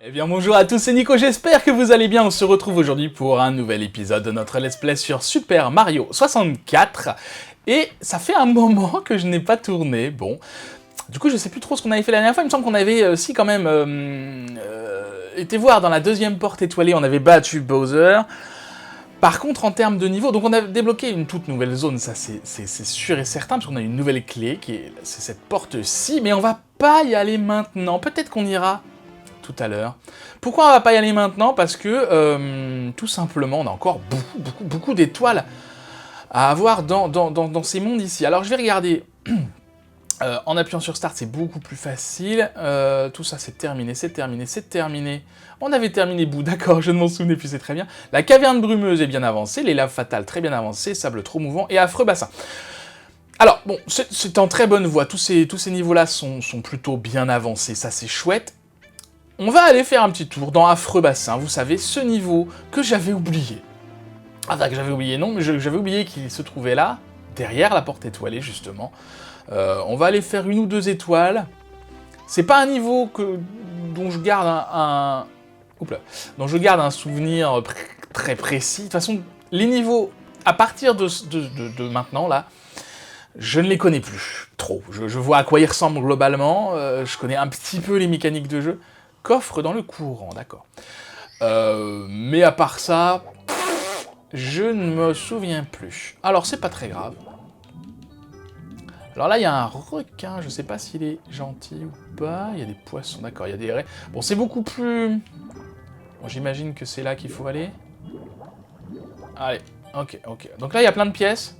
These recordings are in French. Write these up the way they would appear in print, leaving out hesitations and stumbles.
Eh bien bonjour à tous, c'est Nico, j'espère que vous allez bien. On se retrouve aujourd'hui pour un nouvel épisode de notre let's play sur Super Mario 64. Et ça fait un moment que je n'ai pas tourné, bon. Du coup je sais plus trop ce qu'on avait fait la dernière fois, il me semble qu'on avait quand même été voir dans la deuxième porte étoilée, on avait battu Bowser. Par contre en termes de niveau, donc on a débloqué une toute nouvelle zone, ça c'est sûr et certain, parce qu'on a une nouvelle clé, c'est cette porte-ci, mais on va pas y aller maintenant, peut-être qu'on ira tout à l'heure. Pourquoi on va pas y aller maintenant? Parce que, tout simplement, on a encore beaucoup d'étoiles à avoir dans ces mondes ici. Alors je vais regarder, en appuyant sur Start, c'est beaucoup plus facile. Tout ça, c'est terminé, c'est terminé, c'est terminé. On avait terminé bout, d'accord, je ne m'en souvenais plus, c'est très bien. La caverne brumeuse est bien avancée, les laves fatales très bien avancées, sable trop mouvant et affreux bassin. Alors, bon, c'est en très bonne voie, tous ces niveaux-là sont plutôt bien avancés, ça c'est chouette. On va aller faire un petit tour dans Affreux Bassin, vous savez, ce niveau que j'avais oublié. Enfin, que j'avais oublié, non, mais j'avais oublié qu'il se trouvait là, derrière la porte étoilée, justement. On va aller faire une ou deux étoiles. C'est pas un niveau dont je garde dont je garde un souvenir très précis. De toute façon, les niveaux, à partir de maintenant, là, je ne les connais plus, trop. Je vois à quoi ils ressemblent globalement, je connais un petit peu les mécaniques de jeu. Coffre dans le courant, d'accord. Mais à part ça, je ne me souviens plus. Alors, c'est pas très grave. Alors là, il y a un requin, je sais pas s'il est gentil ou pas. Il y a des poissons, d'accord, il y a des raies. Bon, c'est beaucoup plus... Bon, j'imagine que c'est là qu'il faut aller. Allez, ok. Donc là, il y a plein de pièces.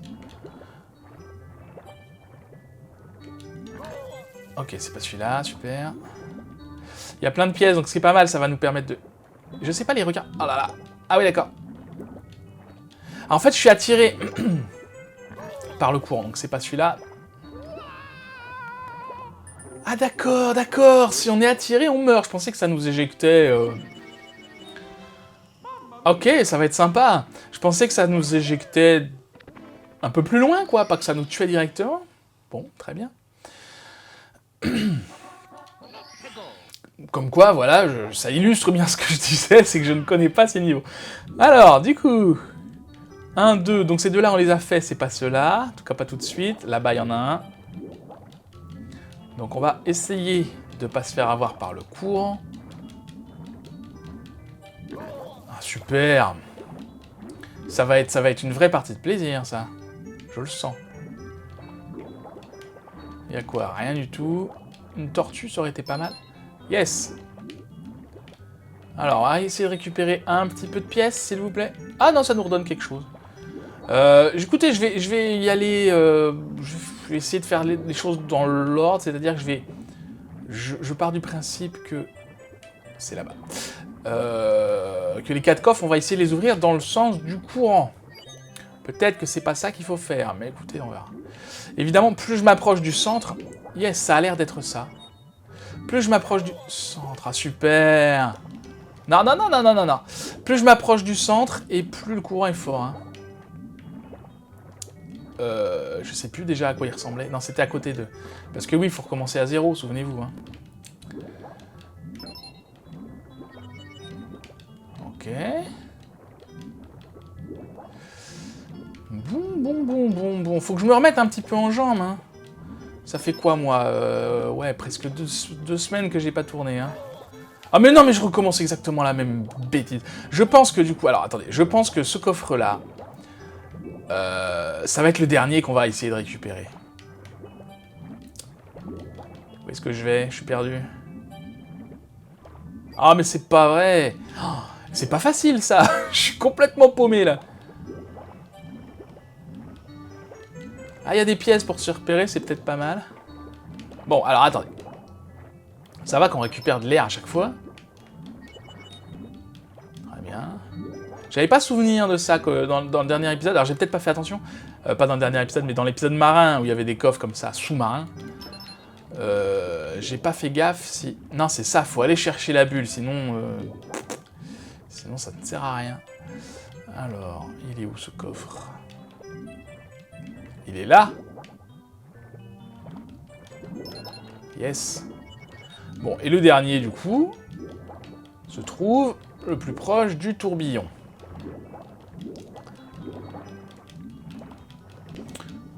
Ok, c'est pas celui-là, super. Il y a plein de pièces, donc c'est pas mal, ça va nous permettre de... Je sais pas les requins... Oh là là. Ah oui, d'accord. En fait, je suis attiré par le courant, donc c'est pas celui-là. Ah d'accord. Si on est attiré, on meurt. Je pensais que ça nous éjectait... Ok, ça va être sympa. Je pensais que ça nous éjectait un peu plus loin, quoi, pas que ça nous tuait directement. Bon, très bien. Comme quoi, voilà, ça illustre bien ce que je disais, c'est que je ne connais pas ces niveaux. Alors, du coup... 1, 2, donc ces deux-là, on les a fait, c'est pas ceux-là. En tout cas, pas tout de suite. Là-bas, il y en a un. Donc on va essayer de pas se faire avoir par le courant. Ah, super. Ça va être une vraie partie de plaisir, ça. Je le sens. Il y a quoi? Rien du tout. Une tortue, ça aurait été pas mal. Yes. Alors, on va essayer de récupérer un petit peu de pièces, s'il vous plaît. Ah non, ça nous redonne quelque chose. Écoutez, je vais y aller... je vais essayer de faire les choses dans l'ordre, c'est-à-dire que je pars du principe que... C'est là-bas. Que les 4 coffres, on va essayer de les ouvrir dans le sens du courant. Peut-être que c'est pas ça qu'il faut faire, mais écoutez, on verra. Évidemment, plus je m'approche du centre... Yes, ça a l'air d'être ça. Plus je m'approche du centre... Ah, super. Non. Plus je m'approche du centre, et plus le courant est fort, hein. Je sais plus déjà à quoi il ressemblait. Non, c'était à côté d'eux. Parce que oui, il faut recommencer à 0, souvenez-vous, hein. Ok. Bon. Faut que je me remette un petit peu en jambes, hein. Ça fait quoi, moi ouais, presque deux semaines que j'ai pas tourné, hein. Ah mais non, mais je recommence exactement la même bêtise. Je pense que du coup... Alors, attendez. Je pense que ce coffre-là... ça va être le dernier qu'on va essayer de récupérer. Où est-ce que je vais? Je suis perdu. Ah, mais c'est pas vrai. Oh, c'est pas facile, ça. Je suis complètement paumé, là. Ah, il y a des pièces pour se repérer, c'est peut-être pas mal. Bon, alors, attendez. Ça va qu'on récupère de l'air à chaque fois. Très bien. J'avais pas souvenir de ça dans le dernier épisode. Alors, j'ai peut-être pas fait attention. Pas dans le dernier épisode, mais dans l'épisode marin, où il y avait des coffres comme ça, sous-marins. J'ai pas fait gaffe si... Non, c'est ça, faut aller chercher la bulle, sinon... Sinon, ça ne sert à rien. Alors, il est où, ce coffre? Il est là. Yes. Bon, et le dernier, du coup, se trouve le plus proche du tourbillon.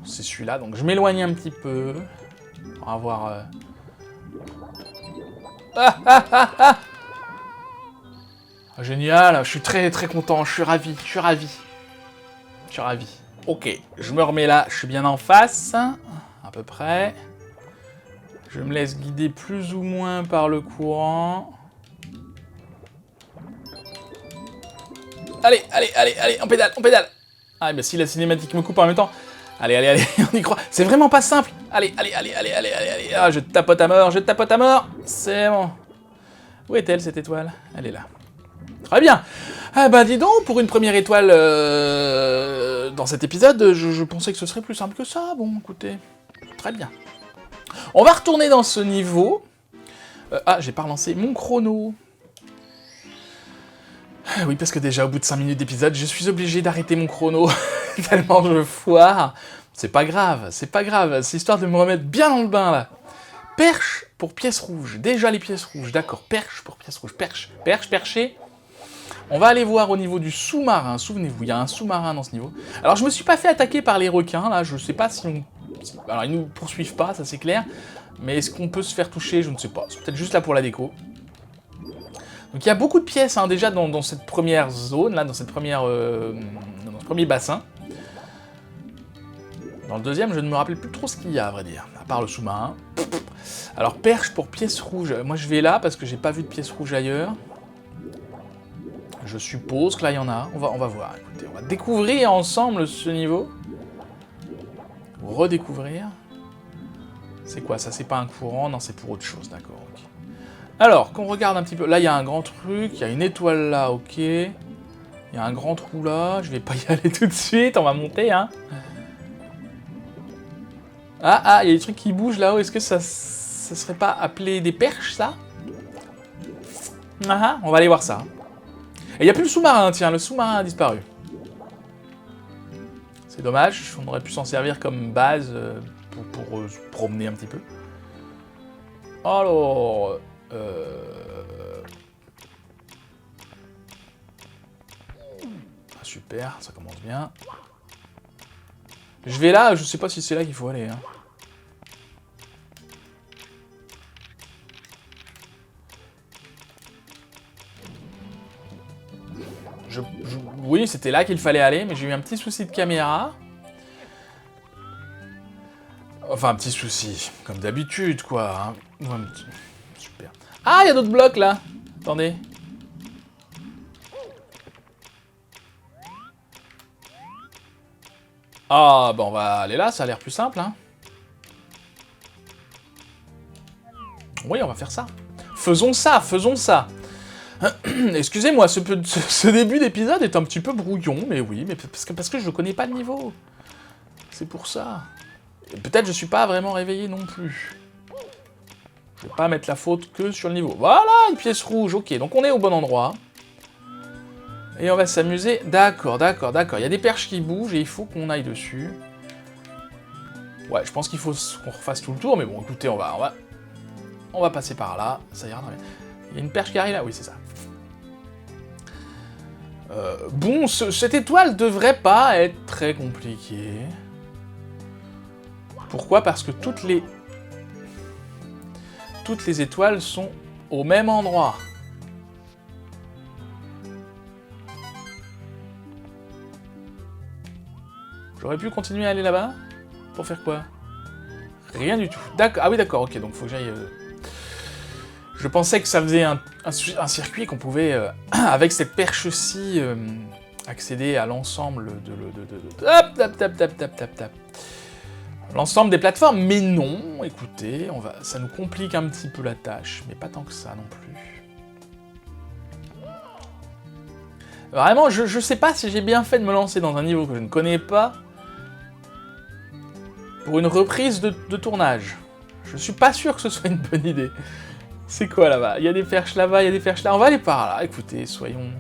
C'est celui-là, donc je m'éloigne un petit peu. On va voir... Ah, ah, ah, ah. Génial, je suis très très content, je suis ravi, je suis ravi. Je suis ravi. Ok, je me remets là, je suis bien en face, à peu près. Je me laisse guider plus ou moins par le courant. Allez, allez, allez, allez, on pédale, on pédale. Ah, mais si la cinématique me coupe en même temps. Allez, allez, allez, on y croit. C'est vraiment pas simple. Allez, allez, allez, allez, allez, allez, allez. Ah, je tapote à mort, je tapote à mort. C'est bon. Où est-elle, cette étoile? Elle est là. Très bien. Ah bah dis donc, pour une première étoile dans cet épisode, je pensais que ce serait plus simple que ça. Bon, écoutez, très bien. On va retourner dans ce niveau. Ah, j'ai pas relancé mon chrono. Oui, parce que déjà, au bout de 5 minutes d'épisode, je suis obligé d'arrêter mon chrono. Tellement je foire. C'est pas grave, c'est pas grave. C'est histoire de me remettre bien dans le bain, là. Perche pour pièce rouge. Déjà les pièces rouges, d'accord. Perche pour pièce rouge. Perche, perche, perché. On va aller voir au niveau du sous-marin. Souvenez-vous, il y a un sous-marin dans ce niveau. Alors, je me suis pas fait attaquer par les requins, là. Je sais pas si on... Alors, ils nous poursuivent pas, ça c'est clair. Mais est-ce qu'on peut se faire toucher? Je ne sais pas. C'est peut-être juste là pour la déco. Donc, il y a beaucoup de pièces, hein, déjà, dans cette première zone, là, dans cette première... dans ce premier bassin. Dans le deuxième, je ne me rappelle plus trop ce qu'il y a, à vrai dire. À part le sous-marin. Alors, perche pour pièce rouge. Moi, je vais là, parce que j'ai pas vu de pièce rouge ailleurs. Je suppose que là, il y en a. On va voir. Écoutez, on va découvrir ensemble ce niveau. Redécouvrir. C'est quoi ça? C'est pas un courant? Non, c'est pour autre chose. D'accord, ok. Alors, qu'on regarde un petit peu. Là, il y a un grand truc. Il y a une étoile là, ok. Il y a un grand trou là. Je vais pas y aller tout de suite. On va monter, hein. Ah, il y a des trucs qui bougent là-haut. Est-ce que ça serait pas appelé des perches, ça? Ah, on va aller voir ça. Et il n'y a plus le sous-marin, tiens, le sous-marin a disparu. C'est dommage, on aurait pu s'en servir comme base pour se promener un petit peu. Alors... Ah, super, ça commence bien. Je vais là, je sais pas si c'est là qu'il faut aller. Hein. Oui, c'était là qu'il fallait aller, mais j'ai eu un petit souci de caméra. Enfin, un petit souci, comme d'habitude, quoi. Hein. Super. Ah, il y a d'autres blocs, là. Attendez. Ah, bon, on va aller là, ça a l'air plus simple, hein. Oui, on va faire ça. Faisons ça, faisons ça. Excusez-moi, ce début d'épisode est un petit peu brouillon, mais oui, mais parce que je ne connais pas le niveau. C'est pour ça. Peut-être je suis pas vraiment réveillé non plus. Je vais pas mettre la faute que sur le niveau. Voilà, une pièce rouge, ok, donc on est au bon endroit. Et on va s'amuser. D'accord, d'accord, d'accord. Il y a des perches qui bougent et il faut qu'on aille dessus. Ouais, je pense qu'il faut qu'on refasse tout le tour, mais bon, écoutez, on va passer par là. Ça ira. Il y a une perche qui arrive là, oui, c'est ça. Bon, cette étoile devrait pas être très compliquée. Pourquoi? Parce que toutes les étoiles sont au même endroit. J'aurais pu continuer à aller là-bas? Pour faire quoi? Rien du tout. D'accord. Ah oui, d'accord, ok, donc faut que j'aille... Je pensais que ça faisait un circuit qu'on pouvait, avec cette perche-ci, accéder à l'ensemble l'ensemble des plateformes. Mais non, écoutez, ça nous complique un petit peu la tâche, mais pas tant que ça non plus. Vraiment, je sais pas si j'ai bien fait de me lancer dans un niveau que je ne connais pas pour une reprise de tournage. Je suis pas sûr que ce soit une bonne idée. C'est quoi là-bas? Il y a des perches là-bas, il y a des perches là. On va aller par là, écoutez, soyons...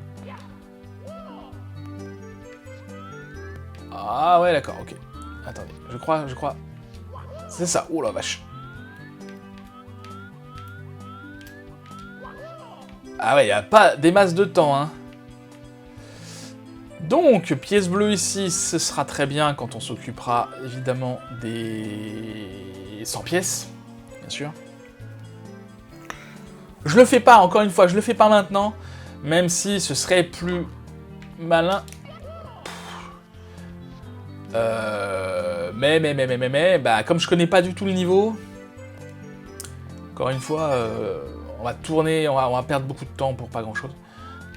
Ah ouais, d'accord, ok. Attendez, je crois... C'est ça, oh la vache. Ah ouais, il n'y a pas des masses de temps, hein. Donc, pièce bleue ici, ce sera très bien quand on s'occupera, évidemment, des 100 pièces, bien sûr. Je le fais pas, encore une fois, je le fais pas maintenant, même si ce serait plus malin. Bah, comme je connais pas du tout le niveau, encore une fois, on va tourner, on va perdre beaucoup de temps pour pas grand chose.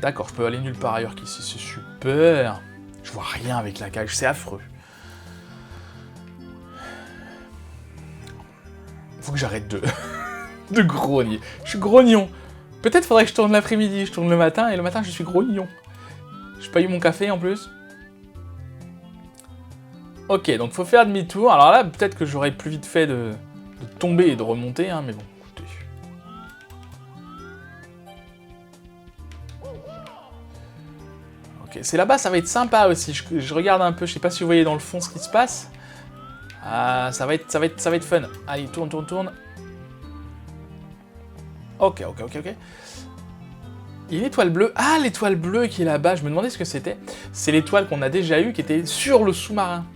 D'accord, je peux aller nulle part ailleurs qu'ici, c'est super. Je vois rien avec la cage, c'est affreux. Faut que j'arrête de grogner. Je suis grognon. Peut-être faudrait que je tourne l'après-midi, je tourne le matin, et le matin je suis grognon. J'ai pas eu mon café en plus. Ok, donc faut faire demi-tour. Alors là, peut-être que j'aurais plus vite fait de tomber et de remonter, hein, mais bon, écoutez. Ok, c'est là-bas, ça va être sympa aussi. Je regarde un peu, je sais pas si vous voyez dans le fond ce qui se passe. Ah, ça va être fun. Allez, tourne, tourne, tourne. Ok. Il y a une étoile bleue. Ah, l'étoile bleue qui est là-bas, je me demandais ce que c'était. C'est l'étoile qu'on a déjà eue qui était sur le sous-marin.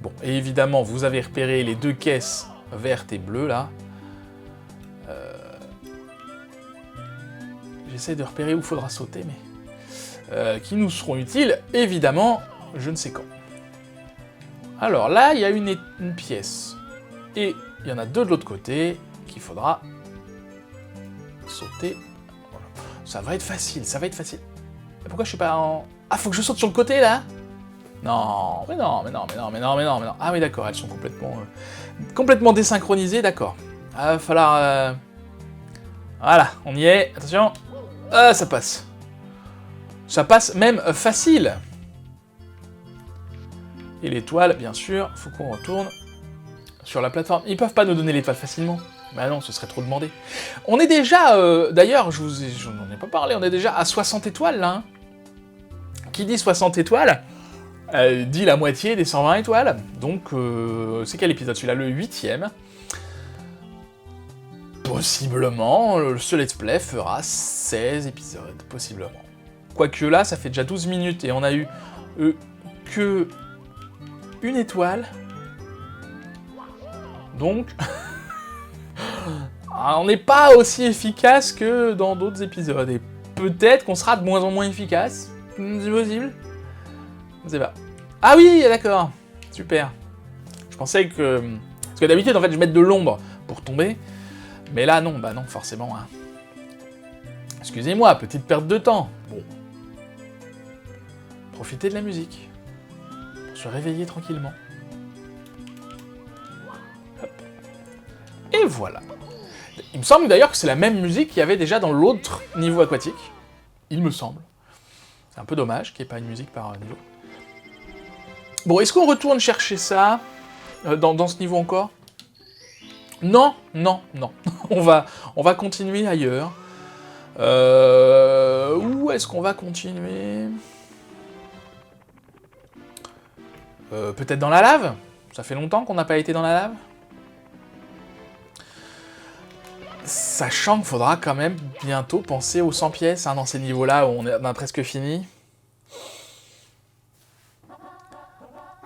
Bon, et évidemment, vous avez repéré les deux caisses vertes et bleues, là. J'essaie de repérer où il faudra sauter, mais... qui nous seront utiles, évidemment, je ne sais quand. Alors là, il y a une pièce. Et il y en a deux de l'autre côté qu'il faudra sauter. Voilà. Ça va être facile, ça va être facile. Pourquoi je suis pas en... Ah, faut que je saute sur le côté, là? Non, mais non. Ah oui, d'accord, elles sont complètement désynchronisées, d'accord. Ah, va falloir... Voilà, on y est, attention. Ah, ça passe. Ça passe même facile. Et l'étoile, bien sûr, faut qu'on retourne sur la plateforme. Ils peuvent pas nous donner l'étoile facilement. Bah non, ce serait trop demandé. On est déjà, d'ailleurs, je n'en ai pas parlé, on est déjà à 60 étoiles, là. Hein. Qui dit 60 étoiles dit la moitié des 120 étoiles. Donc, c'est quel épisode celui-là? Le 8ème. Possiblement, ce let's play fera 16 épisodes, possiblement. Quoique là, ça fait déjà 12 minutes et on a eu que une étoile. Donc, on n'est pas aussi efficace que dans d'autres épisodes. Et peut-être qu'on sera de moins en moins efficace. C'est possible. Je sais pas. Ah oui, d'accord. Super. Je pensais que... Parce que d'habitude, en fait, je mets de l'ombre pour tomber. Mais là, non, bah non, forcément. Hein. Excusez-moi, petite perte de temps. Bon. Profitez de la musique. Pour se réveiller tranquillement. Hop. Et voilà. Il me semble d'ailleurs que c'est la même musique qu'il y avait déjà dans l'autre niveau aquatique. Il me semble. C'est un peu dommage qu'il n'y ait pas une musique par niveau. Bon, est-ce qu'on retourne chercher ça dans ce niveau encore? Non. On va continuer ailleurs. Où est-ce qu'on va continuer? Peut-être dans la lave? Ça fait longtemps qu'on n'a pas été dans la lave? Sachant qu'il faudra quand même bientôt penser aux 100 pièces hein, dans ces niveaux-là où on a presque fini.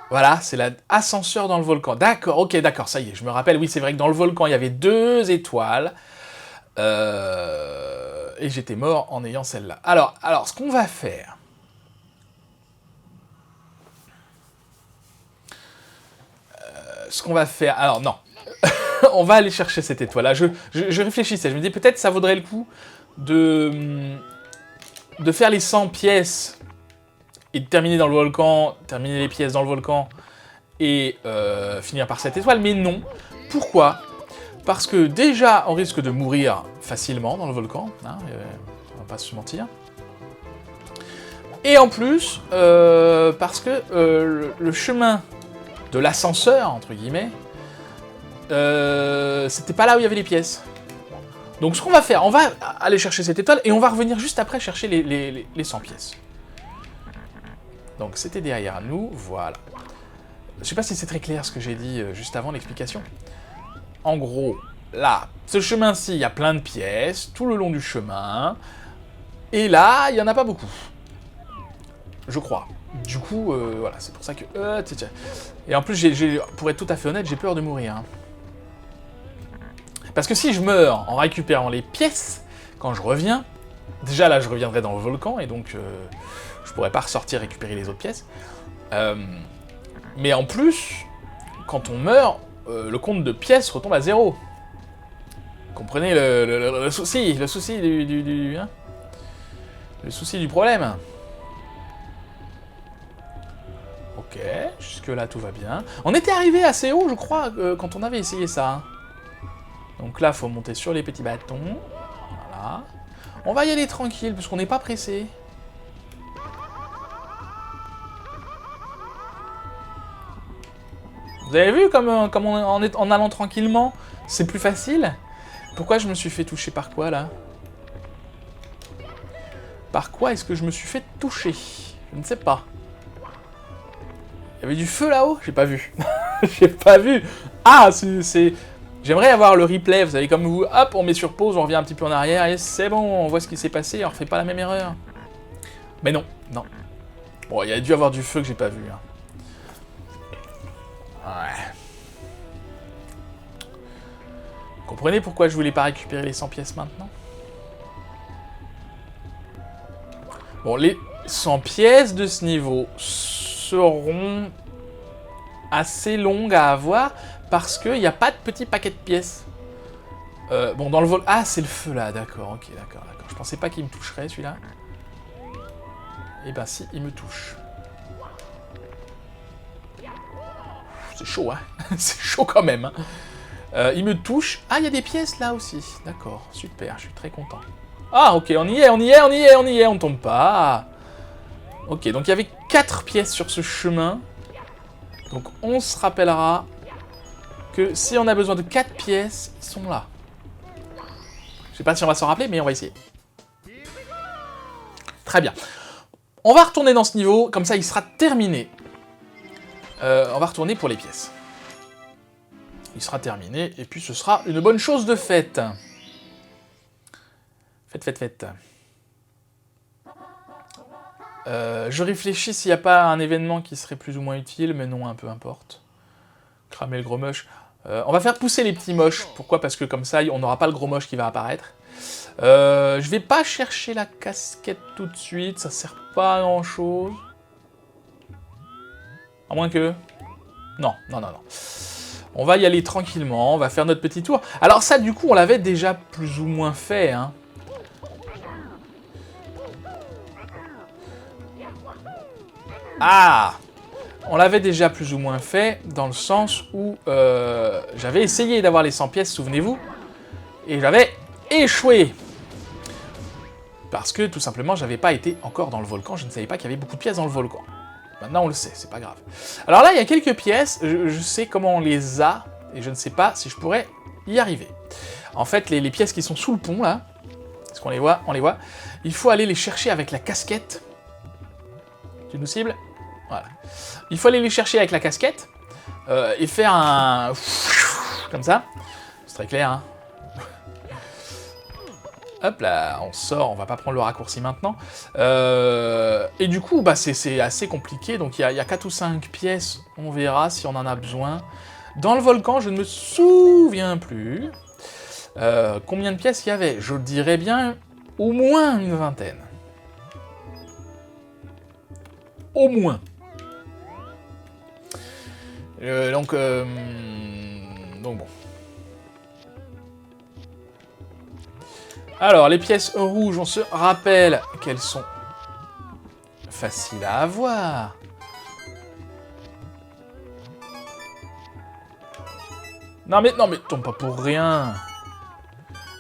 Voilà, c'est l'ascenseur dans le volcan. D'accord, ok, d'accord, ça y est, je me rappelle, oui, c'est vrai que dans le volcan, il y avait 2 étoiles. Et j'étais mort en ayant celle-là. Alors, ce qu'on va faire... Alors, non. On va aller chercher cette étoile-là. Je réfléchissais, je me dis peut-être ça vaudrait le coup de faire les 100 pièces et de terminer dans le volcan, terminer les pièces dans le volcan et finir par cette étoile, mais non. Pourquoi? Parce que déjà, on risque de mourir facilement dans le volcan, hein, on va pas se mentir. Et en plus, parce que le chemin de l'ascenseur, entre guillemets, c'était pas là où il y avait les pièces. Donc ce qu'on va faire, on va aller chercher cette étoile et on va revenir juste après chercher les 100 pièces. Donc c'était derrière nous, voilà. Je sais pas si c'est très clair ce que j'ai dit juste avant l'explication. En gros, là, ce chemin-ci, il y a plein de pièces, tout le long du chemin. Et là, il n'y en a pas beaucoup. Je crois. Du coup, voilà, c'est pour ça que... Et en plus, pour être tout à fait honnête, j'ai peur de mourir. Hein. Parce que si je meurs en récupérant les pièces, quand je reviens... Déjà, là, je reviendrai dans le volcan, et donc... je pourrais pas ressortir récupérer les autres pièces. Mais en plus, quand on meurt, le compte de pièces retombe à 0. Comprenez le souci, le souci hein, le souci du problème. Ok, jusque-là tout va bien. On était arrivé assez haut, je crois, quand on avait essayé ça. Hein. Donc là, faut monter sur les petits bâtons. Voilà. On va y aller tranquille, parce qu'on n'est pas pressé. Vous avez vu comme en allant tranquillement, c'est plus facile? Pourquoi je me suis fait toucher par quoi, là? Par quoi est-ce que je me suis fait toucher? Je ne sais pas. Il y avait du feu là-haut? J'ai pas vu. J'ai pas vu. Ah, c'est... J'aimerais avoir le replay, vous savez, comme vous, hop, on met sur pause, on revient un petit peu en arrière, et c'est bon, on voit ce qui s'est passé, on refait pas la même erreur. Mais non, non. Bon, il y a dû avoir du feu que j'ai pas vu. Hein. Ouais. Vous comprenez pourquoi je voulais pas récupérer les 100 pièces maintenant? Bon, les 100 pièces de ce niveau seront assez longues à avoir parce qu'il n'y a pas de petit paquet de pièces. Bon, dans le vol... Ah, c'est le feu là, d'accord, ok, d'accord. Je pensais pas qu'il me toucherait celui-là. Eh ben si, il me touche. C'est chaud, hein. C'est chaud quand même. Hein. Il me touche. Ah, il y a des pièces là aussi. D'accord, super, je suis très content. Ah, ok, on y est, on tombe pas. Ok, donc il y avait 4 pièces sur ce chemin. Donc on se rappellera que si on a besoin de 4 pièces, ils sont là. Je sais pas si on va s'en rappeler, mais on va essayer. Très bien. On va retourner dans ce niveau, comme ça il sera terminé. On va retourner pour les pièces. Il sera terminé, et puis ce sera une bonne chose de faite. Faites. Je réfléchis s'il n'y a pas un événement qui serait plus ou moins utile, mais non, un peu importe. Cramer le gros moche. On va faire pousser les petits moches. Pourquoi? Parce que comme ça, on n'aura pas le gros moche qui va apparaître. Je vais pas chercher la casquette tout de suite, ça sert pas à grand chose. À moins que... Non. On va y aller tranquillement, on va faire notre petit tour. Alors ça, du coup, on l'avait déjà plus ou moins fait, hein. Ah! On l'avait déjà plus ou moins fait, dans le sens où j'avais essayé d'avoir les 100 pièces, souvenez-vous, et j'avais échoué. Parce que, tout simplement, j'avais pas été encore dans le volcan, je ne savais pas qu'il y avait beaucoup de pièces dans le volcan. Maintenant, on le sait, c'est pas grave. Alors là, il y a quelques pièces, je sais comment on les a, et je ne sais pas si je pourrais y arriver. En fait, les pièces qui sont sous le pont, là, est-ce qu'on les voit? On les voit. Il faut aller les chercher avec la casquette. Tu nous cibles? Voilà. Il faut aller les chercher avec la casquette, et faire un... comme ça. C'est très clair, hein. Hop là, on sort, on va pas prendre le raccourci maintenant. Et du coup, bah, c'est assez compliqué, donc il y a 4 ou 5 pièces, on verra si on en a besoin. Dans le volcan, je ne me souviens plus combien de pièces il y avait. Je dirais bien au moins une vingtaine. Au moins. Donc bon. Alors, les pièces rouges, on se rappelle qu'elles sont faciles à avoir. Non mais tombe pas pour rien.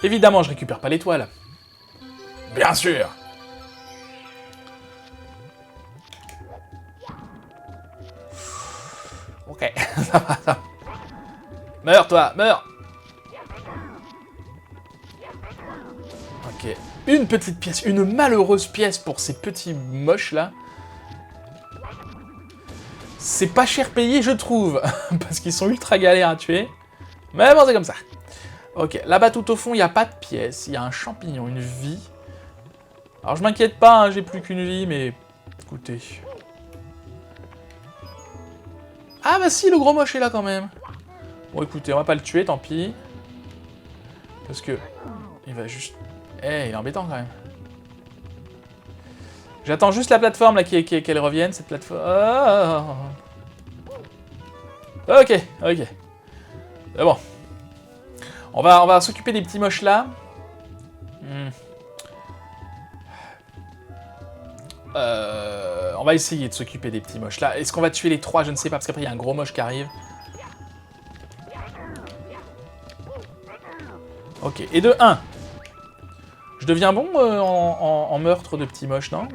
Évidemment, je récupère pas l'étoile. Bien sûr. Ok, ça va. Meurs, toi, meurs. Ok, une petite pièce, une malheureuse pièce pour ces petits moches là. C'est pas cher payé, je trouve, parce qu'ils sont ultra galères à tuer. Mais bon, c'est comme ça. Ok, là-bas tout au fond, il n'y a pas de pièce. Il y a un champignon, une vie. Alors je m'inquiète pas, hein, j'ai plus qu'une vie, mais... Écoutez... Ah bah si, le gros moche est là quand même. Bon écoutez, on va pas le tuer, tant pis. Parce que... Il va juste... Eh, il est embêtant quand même. J'attends juste la plateforme là qu'elle revienne, cette plateforme. Oh. Ok, ok. C'est bon. On va s'occuper des petits moches là. On va essayer de s'occuper des petits moches là. Est-ce qu'on va tuer les 3? Je ne sais pas, parce qu'après il y a un gros moche qui arrive. Ok, et de 1. Je deviens bon en meurtre de petits moches, non?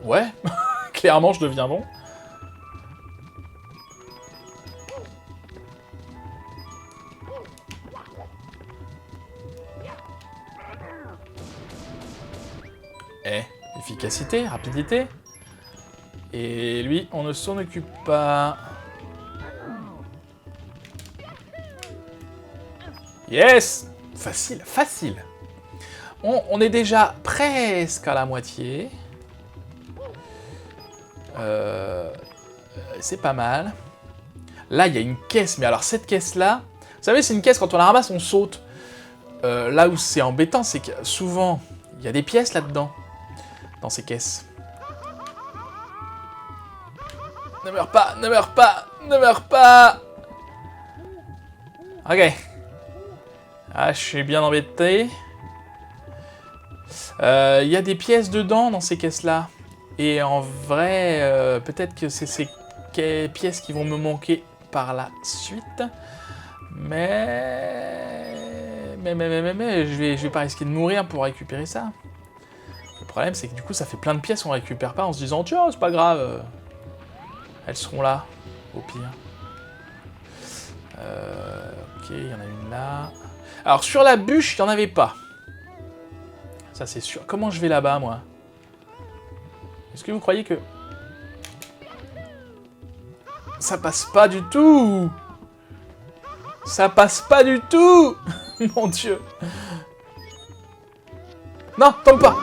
Ouais, clairement je deviens bon. Eh, efficacité, rapidité. Et lui, on ne s'en occupe pas. Yes! Facile, facile. On est déjà presque à la moitié. C'est pas mal. Là, il y a une caisse, mais alors cette caisse-là... Vous savez, c'est une caisse, quand on la ramasse, on saute. Là où c'est embêtant, c'est que souvent, il y a des pièces là-dedans. Dans ces caisses. Ne meurs pas, ne meurs pas, ne meurs pas. Ok. Ah, je suis bien embêté. Il y a des pièces dedans dans ces caisses-là. Et en vrai, peut-être que c'est ces pièces qui vont me manquer par la suite. Mais je vais pas risquer de mourir pour récupérer ça. Le problème, c'est que du coup, ça fait plein de pièces qu'on récupère pas en se disant « Tiens, c'est pas grave, elles seront là, au pire. » Ok, il y en a une là. Alors, sur la bûche, il n'y en avait pas. Ça, c'est sûr. Comment je vais là-bas, moi? Est-ce que vous croyez que... Ça passe pas du tout? Ça passe pas du tout. Mon Dieu. Non, tombe pas.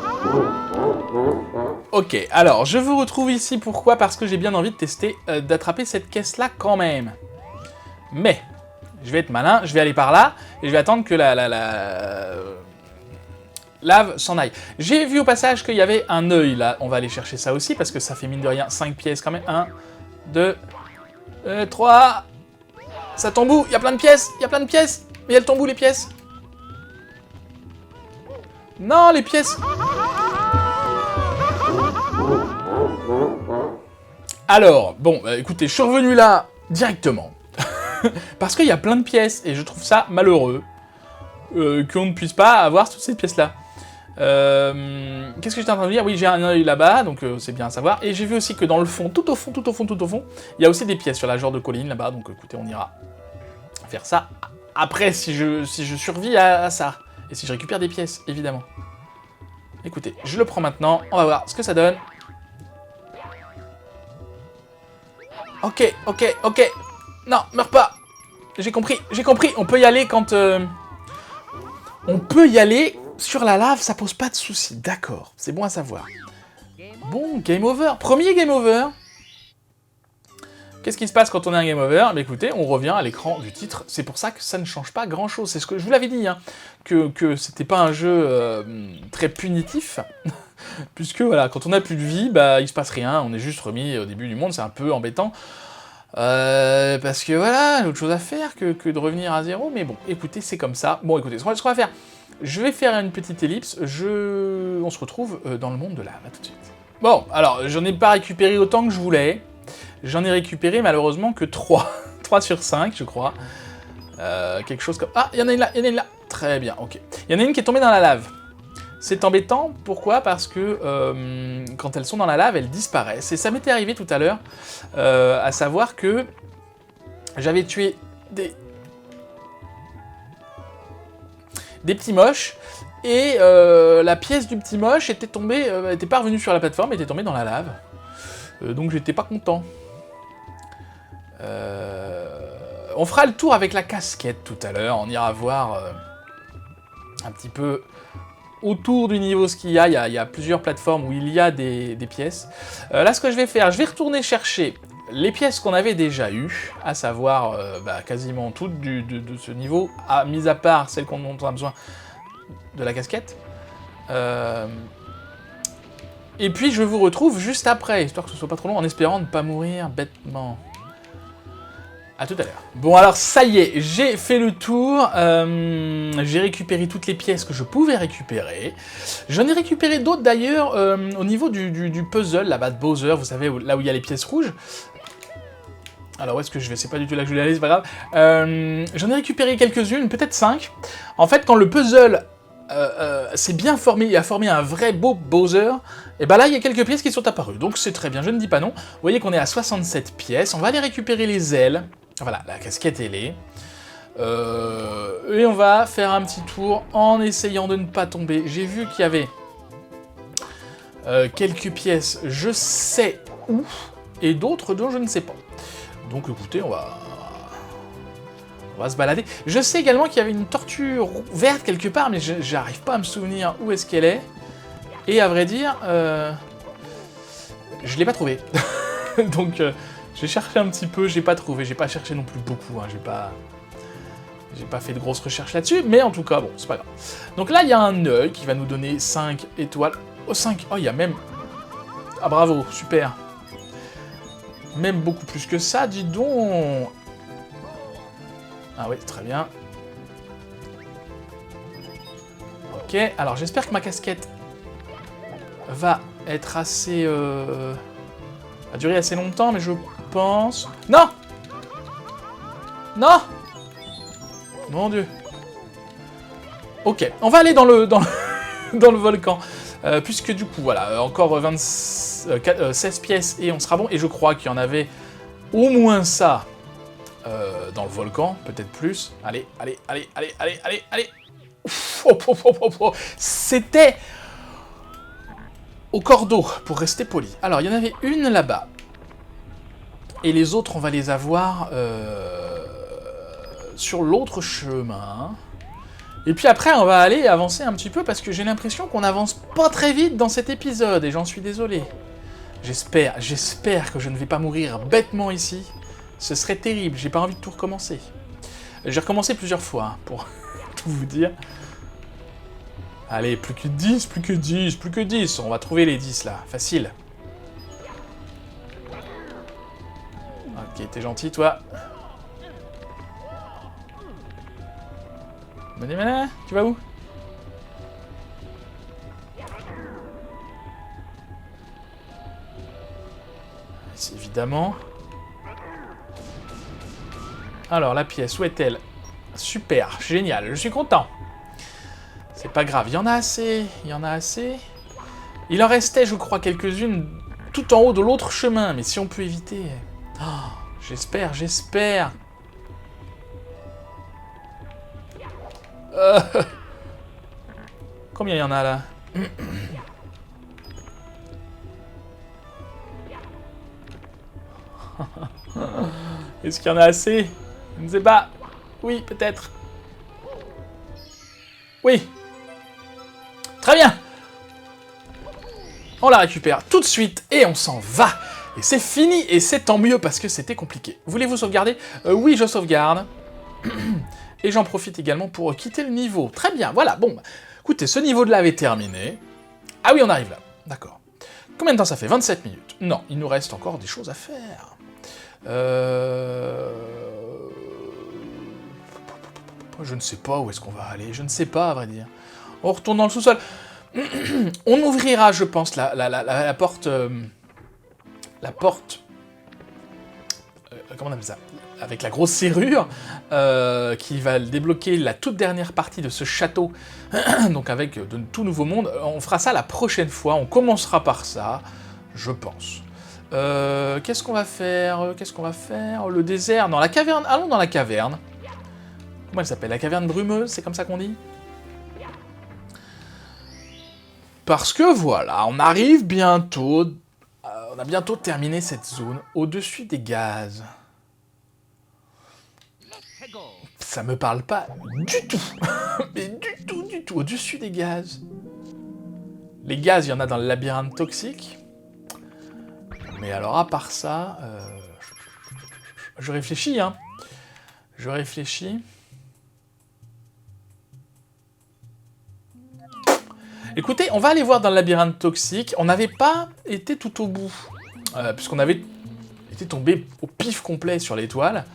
Ok, alors, je vous retrouve ici. Pourquoi? Parce que j'ai bien envie de tester, d'attraper cette caisse-là quand même. Mais, je vais être malin, je vais aller par là, et je vais attendre que la lave s'en aille. J'ai vu au passage qu'il y avait un œil là. On va aller chercher ça aussi, parce que ça fait mine de rien 5 pièces quand même. 1, 2, 3... Ça tombe où? Il y a plein de pièces, il y a plein de pièces. Mais elles tombent où les pièces? Non, les pièces. Alors, bon, écoutez, je suis revenu là directement. Parce qu'il y a plein de pièces, et je trouve ça malheureux qu'on ne puisse pas avoir toutes ces pièces-là. Qu'est-ce que j'étais en train de dire? Oui, j'ai un œil là-bas, donc c'est bien à savoir. Et j'ai vu aussi que dans le fond, tout au fond, il y a aussi des pièces sur la genre de colline là-bas, donc écoutez, on ira faire ça après si je survis à ça. Et si je récupère des pièces, évidemment. Écoutez, je le prends maintenant, on va voir ce que ça donne. Ok, ok, ok. Non, meurs pas. J'ai compris, on peut y aller quand... On peut y aller sur la lave, ça pose pas de soucis. D'accord, c'est bon à savoir. Bon, game over. Premier game over. Qu'est-ce qui se passe quand on est un game over? Mais écoutez, on revient à l'écran du titre. C'est pour ça que ça ne change pas grand-chose. C'est ce que je vous l'avais dit, hein, que c'était pas un jeu très punitif. Puisque, voilà, quand on a plus de vie, bah, il se passe rien. On est juste remis au début du monde. C'est un peu embêtant. Parce que, voilà, il y a autre chose à faire que de revenir à zéro. Mais bon, écoutez, c'est comme ça. Bon, écoutez, ce qu'on va faire... Je vais faire une petite ellipse. On se retrouve dans le monde de lave. À tout de suite. Bon, alors, j'en ai pas récupéré autant que je voulais. J'en ai récupéré malheureusement que 3. 3 sur 5, je crois. Quelque chose comme... Ah, il y en a une là, il y en a une là. Très bien, ok. Il y en a une qui est tombée dans la lave. C'est embêtant, pourquoi? Parce que quand elles sont dans la lave, elles disparaissent. Et ça m'était arrivé tout à l'heure, à savoir que j'avais tué des petits moches, et la pièce du petit moche était tombée, était pas revenue sur la plateforme, était tombée dans la lave. Donc j'étais pas content. On fera le tour avec la casquette tout à l'heure, on ira voir un petit peu autour du niveau ce qu'il y a. Il y a plusieurs plateformes où il y a des pièces. Là, ce que je vais faire, je vais retourner chercher les pièces qu'on avait déjà eues, à savoir quasiment toutes de ce niveau, mis à part celles dont on a besoin de la casquette. Et puis je vous retrouve juste après, histoire que ce soit pas trop long, en espérant ne pas mourir bêtement. A tout à l'heure. Bon alors ça y est, j'ai fait le tour, j'ai récupéré toutes les pièces que je pouvais récupérer. J'en ai récupéré d'autres d'ailleurs au niveau du puzzle, là-bas de Bowser, vous savez, là où il y a les pièces rouges. Alors où est-ce que je vais? C'est pas du tout là que je voulais aller, c'est pas grave. J'en ai récupéré quelques-unes, peut-être 5. En fait, quand le puzzle s'est bien formé, il a formé un vrai beau Bowser, et bah là, il y a quelques pièces qui sont apparues. Donc c'est très bien, je ne dis pas non. Vous voyez qu'on est à 67 pièces, on va aller récupérer les ailes. Voilà, la casquette elle est. Et on va faire un petit tour en essayant de ne pas tomber. J'ai vu qu'il y avait quelques pièces, je sais où, et d'autres dont je ne sais pas. Donc écoutez, on va se balader. Je sais également qu'il y avait une tortue verte quelque part, mais j'arrive pas à me souvenir où est-ce qu'elle est. Et à vrai dire, je l'ai pas trouvée. Donc j'ai cherché un petit peu, j'ai pas trouvé. J'ai pas cherché non plus beaucoup, hein. J'ai pas fait de grosses recherches là-dessus, mais en tout cas, bon, c'est pas grave. Donc là, il y a un œil qui va nous donner 5 étoiles. Oh, 5! Oh, il y a même... Ah, bravo, super! Même beaucoup plus que ça, dis donc! Ah oui, très bien. Ok, alors j'espère que ma casquette va être assez... va durer assez longtemps, mais je pense... Non! Non! Mon Dieu. Ok, on va aller dans le volcan. Puisque du coup, voilà, encore 16 pièces et on sera bon. Et je crois qu'il y en avait au moins ça dans le volcan, peut-être plus. Allez, allez, allez, allez, allez, allez, allez. C'était au cordeau, pour rester poli. Alors, il y en avait une là-bas. Et les autres, on va les avoir sur l'autre chemin. Et puis après, on va aller avancer un petit peu parce que j'ai l'impression qu'on avance pas très vite dans cet épisode et j'en suis désolé. J'espère que je ne vais pas mourir bêtement ici. Ce serait terrible, j'ai pas envie de tout recommencer. J'ai recommencé plusieurs fois, hein, pour tout vous dire. Allez, plus que 10, plus que 10, plus que 10. On va trouver les 10 là, facile. Ok, t'es gentil toi. Venez, tu vas où? C'est évidemment. Alors, la pièce, où est-elle? Super, génial, je suis content. C'est pas grave, il y en a assez, il y en a assez. Il en restait, je crois, quelques-unes tout en haut de l'autre chemin, mais si on peut éviter... Oh, j'espère. Combien il y en a là? Est-ce qu'il y en a assez? Je ne sais pas. Oui, peut-être. Oui. Très bien. On la récupère tout de suite et on s'en va. Et c'est fini et c'est tant mieux parce que c'était compliqué. Voulez-vous sauvegarder? Oui, je sauvegarde. Et j'en profite également pour quitter le niveau. Très bien, voilà, bon. Écoutez, ce niveau de là est terminé. Ah oui, on arrive là. D'accord. Combien de temps ça fait? 27 minutes. Non, il nous reste encore des choses à faire. Je ne sais pas où est-ce qu'on va aller. Je ne sais pas, à vrai dire. On retourne dans le sous-sol. On ouvrira, je pense, la porte... la porte... comment on appelle ça? Avec la grosse serrure, qui va débloquer la toute dernière partie de ce château, donc avec de tout nouveau monde. On fera ça la prochaine fois, on commencera par ça, je pense. Qu'est-ce qu'on va faire? Le désert? Non, la caverne, allons dans la caverne. Comment elle s'appelle? La caverne brumeuse, c'est comme ça qu'on dit? Parce que voilà, on arrive bientôt, on a bientôt terminé cette zone au-dessus des gaz. Ça me parle pas du tout. Mais du tout. Au-dessus des gaz. Les gaz, il y en a dans le labyrinthe toxique. Mais alors, à part ça... Je réfléchis, hein. Je réfléchis. Écoutez, on va aller voir dans le labyrinthe toxique. On n'avait pas été tout au bout. Puisqu'on avait été tombé au pif complet sur l'étoile.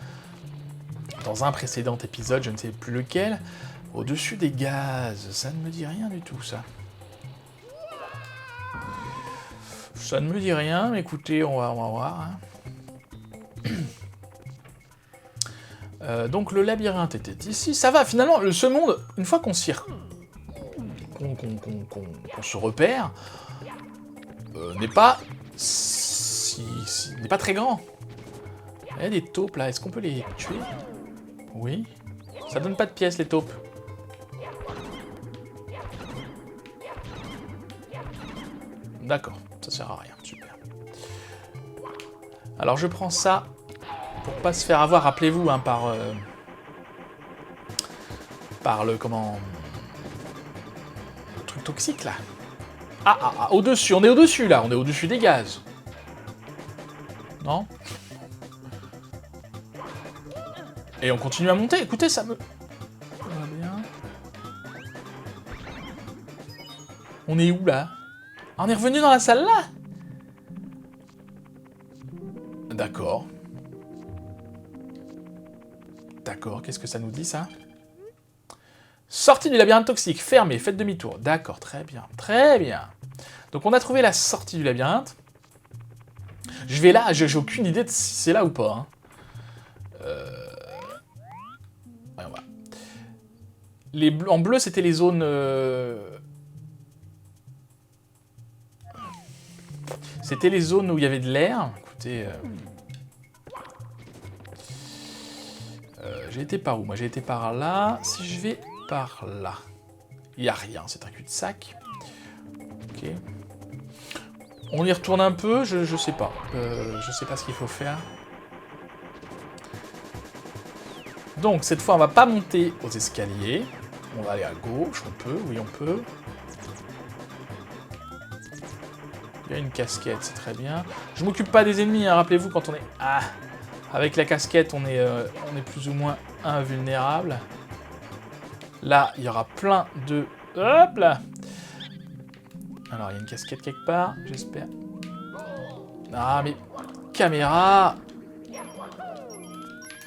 Dans un précédent épisode, je ne sais plus lequel. Au-dessus des gaz. Ça ne me dit rien du tout, ça. Ça ne me dit rien, mais écoutez, on va voir. Hein. Donc le labyrinthe était ici. Ça va, finalement, ce monde, une fois qu'on s'y... qu'on se repère, n'est pas... n'est pas très grand. Il y a des taupes, là. Est-ce qu'on peut les tuer? Oui. Ça donne pas de pièces, les taupes. D'accord. Ça sert à rien. Super. Alors, je prends ça pour pas se faire avoir, rappelez-vous, hein, par le, comment... le truc toxique, là. Au-dessus. On est au-dessus, là. On est au-dessus des gaz. Non? Et on continue à monter. Écoutez, ça me... Ça va bien. On est où, là? Ah, on est revenu dans la salle, là? D'accord. D'accord, qu'est-ce que ça nous dit, ça? Sortie du labyrinthe toxique, fermé, faites demi-tour. D'accord, très bien, très bien. Donc on a trouvé la sortie du labyrinthe. Je vais là, j'ai aucune idée de si c'est là ou pas. Hein. Ouais, voilà. En bleu, c'était les zones... C'était les zones où il y avait de l'air. Écoutez... j'ai été par où? Moi, j'ai été par là. Si je vais par là... Il n'y a rien, c'est un cul-de-sac. Ok. On y retourne un peu, je sais pas. Je sais pas ce qu'il faut faire. Donc, cette fois, on va pas monter aux escaliers. On va aller à gauche, on peut, oui, on peut. Il y a une casquette, c'est très bien. Je m'occupe pas des ennemis, hein, rappelez-vous, quand on est... Ah, avec la casquette, on est plus ou moins invulnérable. Là, il y aura plein de... Hop là! Alors, il y a une casquette quelque part, j'espère. Ah, mais... Caméra!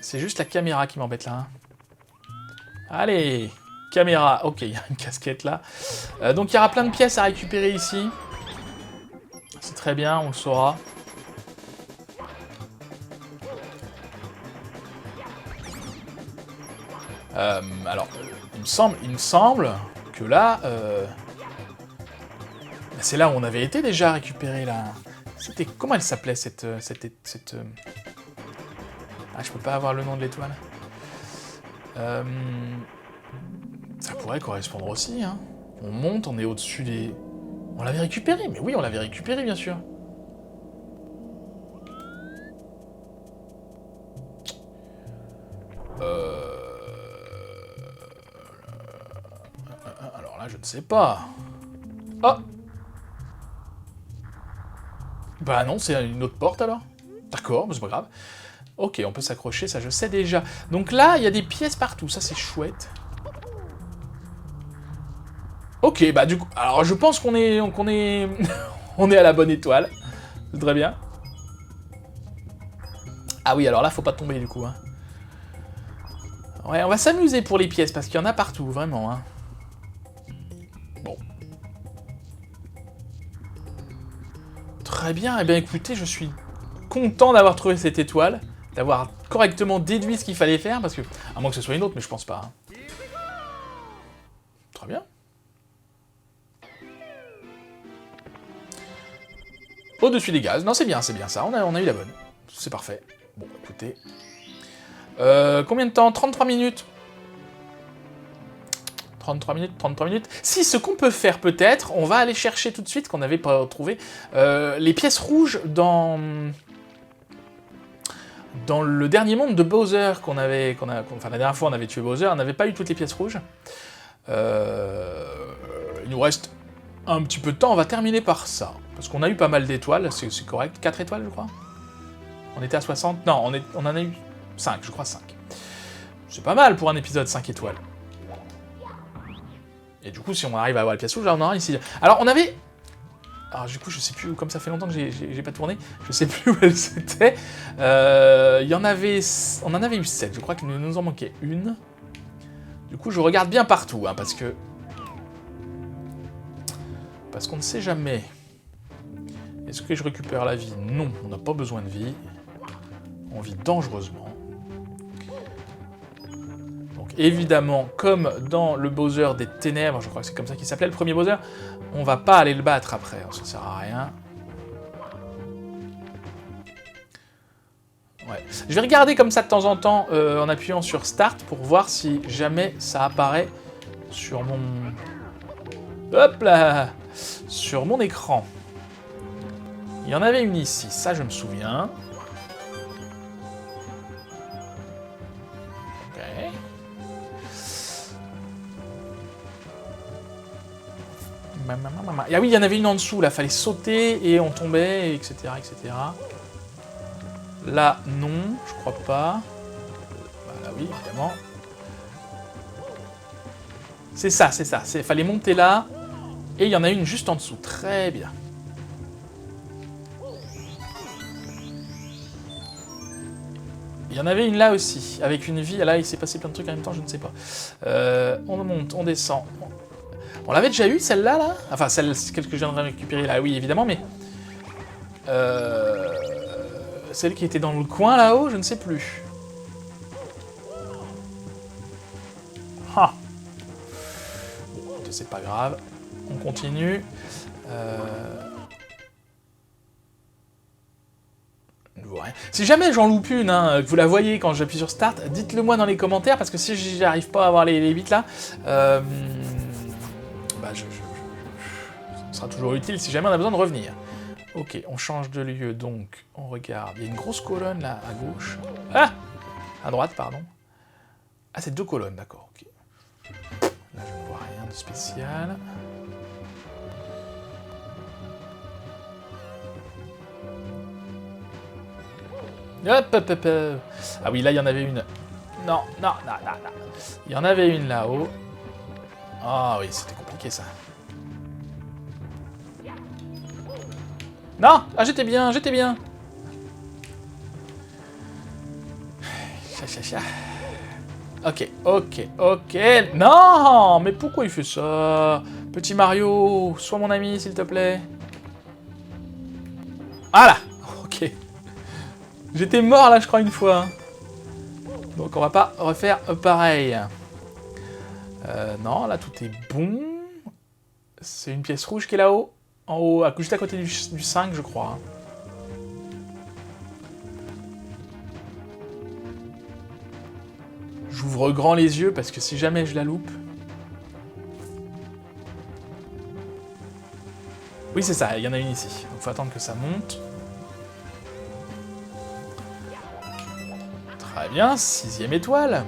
C'est juste la caméra qui m'embête, là. Hein. Allez! Caméra. Ok, il y a une casquette, là. Donc, il y aura plein de pièces à récupérer ici. C'est très bien, on le saura. Alors, il me semble que là... c'est là où on avait été déjà récupéré, là. C'était... Comment elle s'appelait, cette... Ah, je peux pas avoir le nom de l'étoile. Ça pourrait correspondre aussi, hein. On monte, on est au-dessus des... On l'avait récupéré, mais oui, on l'avait récupéré, bien sûr. Alors là, je ne sais pas. Oh! Bah non, c'est une autre porte, alors. D'accord, c'est pas grave. Ok, on peut s'accrocher, ça je sais déjà. Donc là, il y a des pièces partout, ça c'est chouette. Ok, bah du coup... Alors je pense qu'on est... on est à la bonne étoile. C'est très bien. Ah oui, alors là, faut pas tomber du coup. Hein. Ouais, on va s'amuser pour les pièces, parce qu'il y en a partout, vraiment. Hein. Bon. Très bien, eh bien écoutez, je suis content d'avoir trouvé cette étoile. D'avoir correctement déduit ce qu'il fallait faire, parce que... À moins que ce soit une autre, mais je pense pas. Hein. Très bien. Au-dessus des gaz. Non, c'est bien ça. On a eu la bonne. C'est parfait. Bon, écoutez. Combien de temps? 33 minutes. 33 minutes. Si, ce qu'on peut faire peut-être, on va aller chercher tout de suite, qu'on n'avait pas trouvé, les pièces rouges dans Dans le dernier monde de Bowser enfin la dernière fois on avait tué Bowser, on n'avait pas eu toutes les pièces rouges. Il nous reste un petit peu de temps, on va terminer par ça. Parce qu'on a eu pas mal d'étoiles, c'est correct. 4 étoiles je crois. On était à 60, non, on en a eu 5, je crois 5. C'est pas mal pour un épisode 5 étoiles. Et du coup si on arrive à avoir les pièces rouges, là on aura ici. Alors on avait... Alors du coup, je sais plus où, comme ça fait longtemps que j'ai pas tourné, je sais plus où elles étaient. On en avait eu 7, je crois qu'il nous en manquait une. Du coup, je regarde bien partout, hein, parce qu'on ne sait jamais. Est-ce que je récupère la vie? Non, on n'a pas besoin de vie. On vit dangereusement. Donc évidemment, comme dans le Bowser des Ténèbres, je crois que c'est comme ça qu'il s'appelait, le premier Bowser, on va pas aller le battre après, ça sert à rien. Ouais. Je vais regarder comme ça de temps en temps en appuyant sur Start pour voir si jamais ça apparaît sur mon... Hop là! Sur mon écran. Il y en avait une ici, ça je me souviens. Ok. Ah oui, il y en avait une en dessous, là, fallait sauter et on tombait, etc., etc. Là, non, je crois pas. Là, oui, évidemment. C'est ça, fallait monter là, et il y en a une juste en dessous, très bien. Il y en avait une là aussi, avec une vie, là il s'est passé plein de trucs en même temps, je ne sais pas. On monte, on descend. On l'avait déjà eu celle-là, là? Enfin, celle que je viens de récupérer là, oui, évidemment, mais... Celle qui était dans le coin, là-haut, je ne sais plus. Ah. C'est pas grave. On continue. Si jamais j'en loupe une, hein, que vous la voyez quand j'appuie sur Start, dites-le moi dans les commentaires, parce que si j'arrive pas à avoir les bits là... ce sera toujours utile si jamais on a besoin de revenir. Ok, on change de lieu, donc on regarde. Il y a une grosse colonne là, à gauche. Ah! À droite, pardon. Ah, c'est 2 colonnes, d'accord, ok. Là, je ne vois rien de spécial. Hop, hop, hop, hop. Ah oui, là, il y en avait une. Non, non, non, non, non. Il y en avait une là-haut. Ah oui, c'était compliqué, ça. Non! Ah, j'étais bien, j'étais bien! Ok, ok, ok. Non! Mais pourquoi il fait ça? Petit Mario, sois mon ami, s'il te plaît. Voilà! Ok. J'étais mort, là, je crois, une fois. Donc, on va pas refaire pareil. Non, là, tout est bon. C'est une pièce rouge qui est là-haut. En haut, juste à côté du 5, je crois. J'ouvre grand les yeux parce que si jamais je la loupe... Oui, c'est ça, il y en a une ici. Donc faut attendre que ça monte. Très bien, 6e étoile.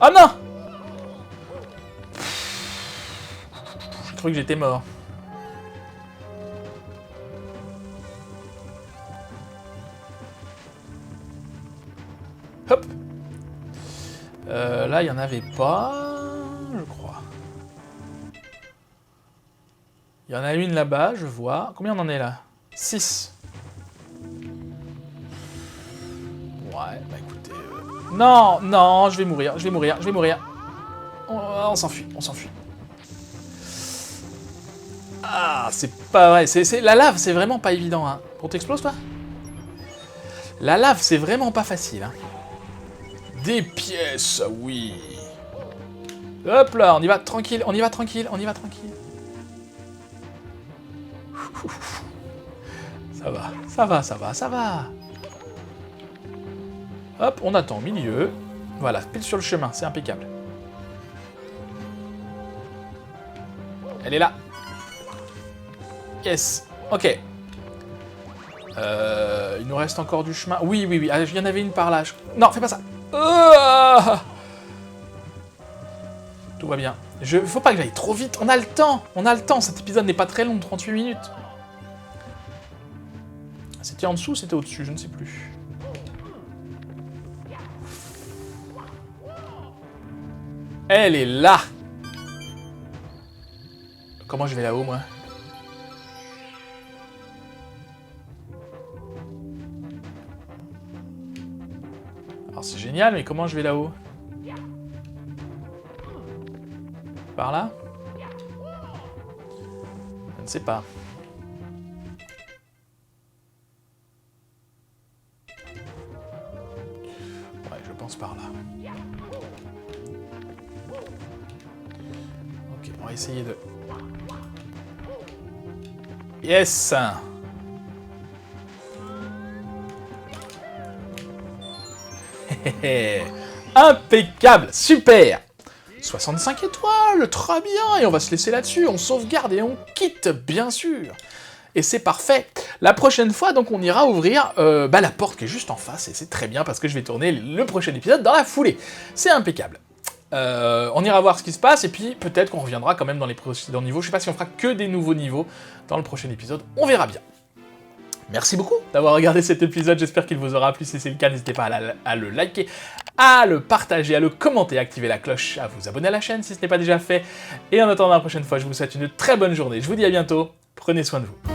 Ah non! J'ai cru que j'étais mort. Hop. Là, il n'y en avait pas, je crois. Il y en a une là-bas, je vois. Combien on en est là? 6. Ouais, bah écoutez... Non, non, je vais mourir, je vais mourir, je vais mourir. On s'enfuit, on s'enfuit. Ah, c'est pas vrai. La lave, c'est vraiment pas évident. Hein. Pour t'explose, toi? La lave, c'est vraiment pas facile. Hein. Des pièces, oui. Hop là, on y va tranquille, on y va tranquille, on y va tranquille. Ça va, ça va, ça va, ça va. Hop, on attend au milieu. Voilà, pile sur le chemin, c'est impeccable. Elle est là. Yes. Ok. Il nous reste encore du chemin. Oui, oui, oui. Ah, il y en avait une par là. Non, fais pas ça. Tout va bien. Faut pas que j'aille trop vite. On a le temps. On a le temps. Cet épisode n'est pas très long, 38 minutes. C'était en dessous ou c'était au-dessus? Je ne sais plus. Elle est là. Comment je vais là-haut, moi? Alors c'est génial, mais comment je vais là-haut? Par là? Je ne sais pas. Ouais, je pense par là. Ok, on va essayer de... Yes! Impeccable! Super! 65 étoiles, très bien! Et on va se laisser là-dessus, on sauvegarde et on quitte, bien sûr! Et c'est parfait. La prochaine fois, donc, on ira ouvrir la porte qui est juste en face, et c'est très bien parce que je vais tourner le prochain épisode dans la foulée. C'est impeccable. On ira voir ce qui se passe, et puis peut-être qu'on reviendra quand même dans les précédents niveaux. Je sais pas si on fera que des nouveaux niveaux dans le prochain épisode, on verra bien. Merci beaucoup d'avoir regardé cet épisode, j'espère qu'il vous aura plu. Si c'est le cas, n'hésitez pas à le liker, à le partager, à le commenter, à activer la cloche, à vous abonner à la chaîne si ce n'est pas déjà fait. Et en attendant la prochaine fois, je vous souhaite une très bonne journée. Je vous dis à bientôt, prenez soin de vous.